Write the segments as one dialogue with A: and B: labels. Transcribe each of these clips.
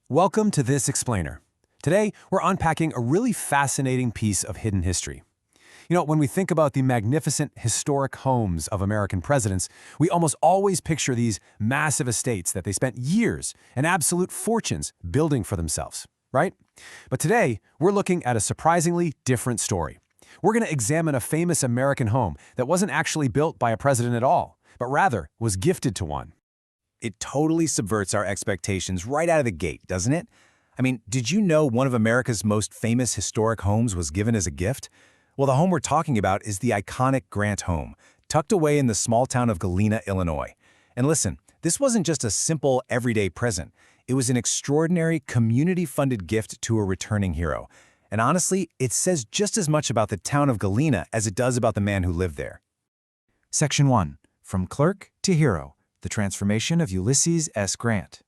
A: Welcome to This Explainer. Today, we're unpacking a really fascinating piece of hidden history. When we think about the magnificent historic homes of American presidents, we almost always picture these massive estates that they spent years and absolute fortunes building for themselves, right? But today, we're looking at a surprisingly different story. We're going to examine a famous American home that wasn't actually built by a president at all, but rather was gifted to one.
B: It totally subverts our expectations right out of the gate, doesn't it? I mean, did you know one of America's most famous historic homes was given as a gift? Well, the home we're talking about is the iconic Grant home, tucked away in the small town of Galena, Illinois. And listen, this wasn't just a simple, everyday present. It was an extraordinary, community-funded gift to a returning hero. And honestly, it says just as much about the town of Galena as it does about the man who lived there.
C: Section 1. From Clerk to Hero. The transformation of Ulysses S. Grant.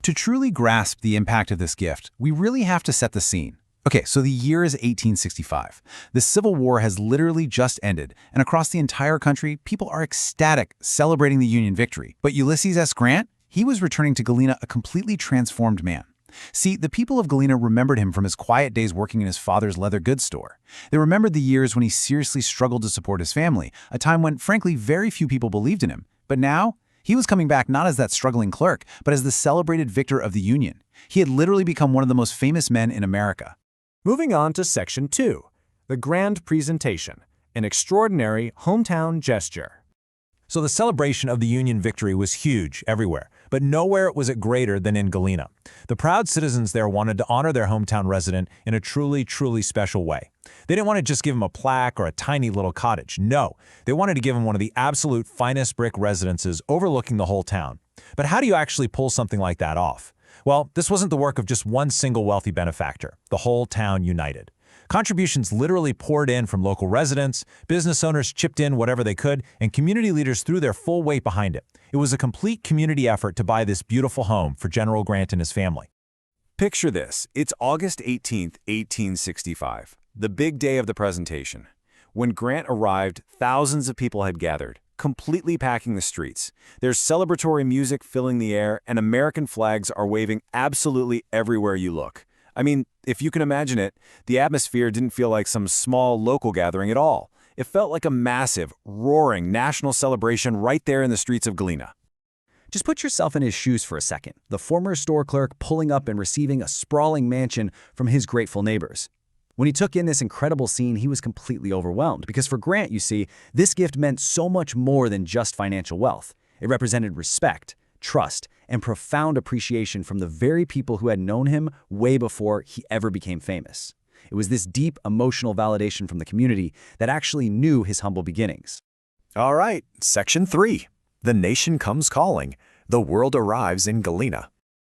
B: To truly grasp the impact of this gift, we really have to set the scene. Okay, so the year is 1865. The Civil War has literally just ended, and across the entire country, people are ecstatic, celebrating the Union victory. But Ulysses S. Grant? He was returning to Galena a completely transformed man. See, the people of Galena remembered him from his quiet days working in his father's leather goods store. They remembered the years when he seriously struggled to support his family, a time when, frankly, very few people believed in him. But now, he was coming back not as that struggling clerk, but as the celebrated victor of the Union. He had literally become one of the most famous men in America.
D: Moving on to Section 2, the Grand Presentation, an extraordinary hometown gesture.
A: So the celebration of the Union victory was huge everywhere, but nowhere was it greater than in Galena. The proud citizens there wanted to honor their hometown resident in a truly, truly special way. They didn't want to just give him a plaque or a tiny little cottage. No, they wanted to give him one of the absolute finest brick residences overlooking the whole town. But how do you actually pull something like that off? Well, this wasn't the work of just one single wealthy benefactor. The whole town united. Contributions literally poured in from local residents, business owners chipped in whatever they could, and community leaders threw their full weight behind it. It was a complete community effort to buy this beautiful home for General Grant and his family.
E: Picture this. It's August 18th, 1865, the big day of the presentation. When Grant arrived, thousands of people had gathered, completely packing the streets. There's celebratory music filling the air, and American flags are waving absolutely everywhere you look. I mean, if you can imagine it, the atmosphere didn't feel like some small local gathering at all. It felt like a massive, roaring national celebration right there in the streets of Galena.
F: Just put yourself in his shoes for a second, the former store clerk pulling up and receiving a sprawling mansion from his grateful neighbors. When he took in this incredible scene, he was completely overwhelmed because for Grant, you see, this gift meant so much more than just financial wealth. It represented respect, trust, and profound appreciation from the very people who had known him way before he ever became famous. It was this deep emotional validation from the community that actually knew his humble beginnings.
E: All right, Section 3. The nation comes calling. The world arrives in Galena.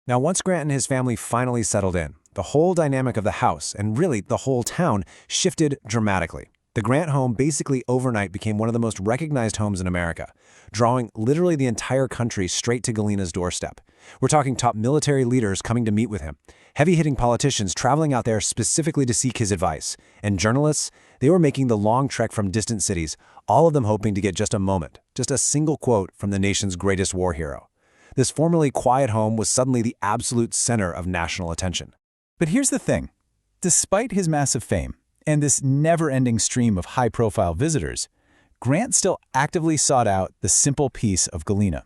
A: Now, once Grant and his family finally settled in, the whole dynamic of the house, and really the whole town, shifted dramatically. The Grant home basically overnight became one of the most recognized homes in America, drawing literally the entire country straight to Galena's doorstep. We're talking top military leaders coming to meet with him, heavy-hitting politicians traveling out there specifically to seek his advice, and journalists, they were making the long trek from distant cities, all of them hoping to get just a moment, just a single quote from the nation's greatest war hero. This formerly quiet home was suddenly the absolute center of national attention.
C: But here's the thing. Despite his massive fame and this never-ending stream of high-profile visitors, Grant still actively sought out the simple peace of Galena.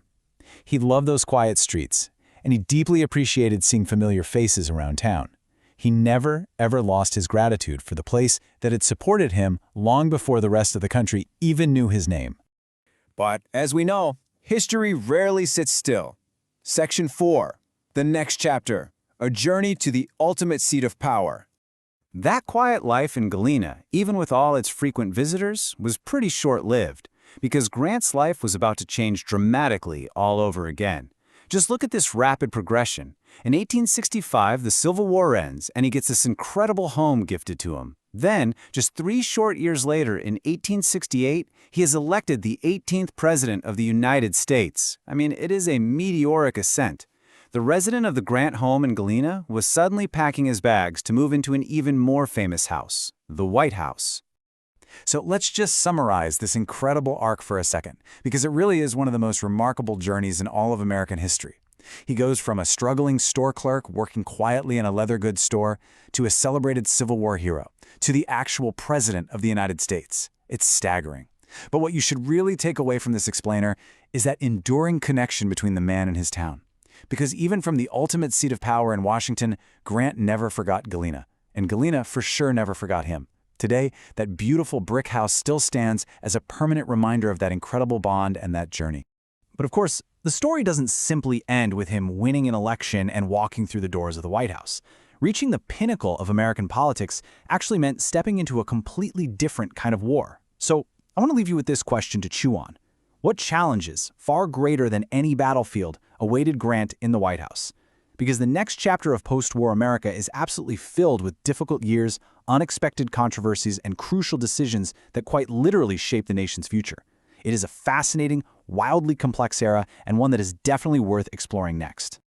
C: He loved those quiet streets, and he deeply appreciated seeing familiar faces around town. He never, ever lost his gratitude for the place that had supported him long before the rest of the country even knew his name.
B: But as we know, history rarely sits still. Section 4. The next chapter. A journey to the ultimate seat of power. That quiet life in Galena, even with all its frequent visitors, was pretty short-lived, because Grant's life was about to change dramatically all over again. Just look at this rapid progression. In 1865, the Civil War ends, and he gets this incredible home gifted to him. Then, just 3 short years later, in 1868, he is elected the 18th President of the United States. I mean, it is a meteoric ascent. The resident of the Grant home in Galena was suddenly packing his bags to move into an even more famous house, the White House.
C: So let's just summarize this incredible arc for a second, because it really is one of the most remarkable journeys in all of American history.
E: He goes from a struggling store clerk working quietly in a leather goods store to a celebrated Civil War hero, to the actual President of the United States. It's staggering. But what you should really take away from this explainer is that enduring connection between the man and his town. Because even from the ultimate seat of power in Washington, Grant never forgot Galena. And Galena for sure never forgot him. Today, that beautiful brick house still stands as a permanent reminder of that incredible bond and that journey.
C: But of course, the story doesn't simply end with him winning an election and walking through the doors of the White House. Reaching the pinnacle of American politics actually meant stepping into a completely different kind of war. So I want to leave you with this question to chew on. What challenges, far greater than any battlefield, awaited Grant in the White House? Because the next chapter of post-war America is absolutely filled with difficult years, unexpected controversies, and crucial decisions that quite literally shape the nation's future. It is a fascinating, wildly complex era, and one that is definitely worth exploring next.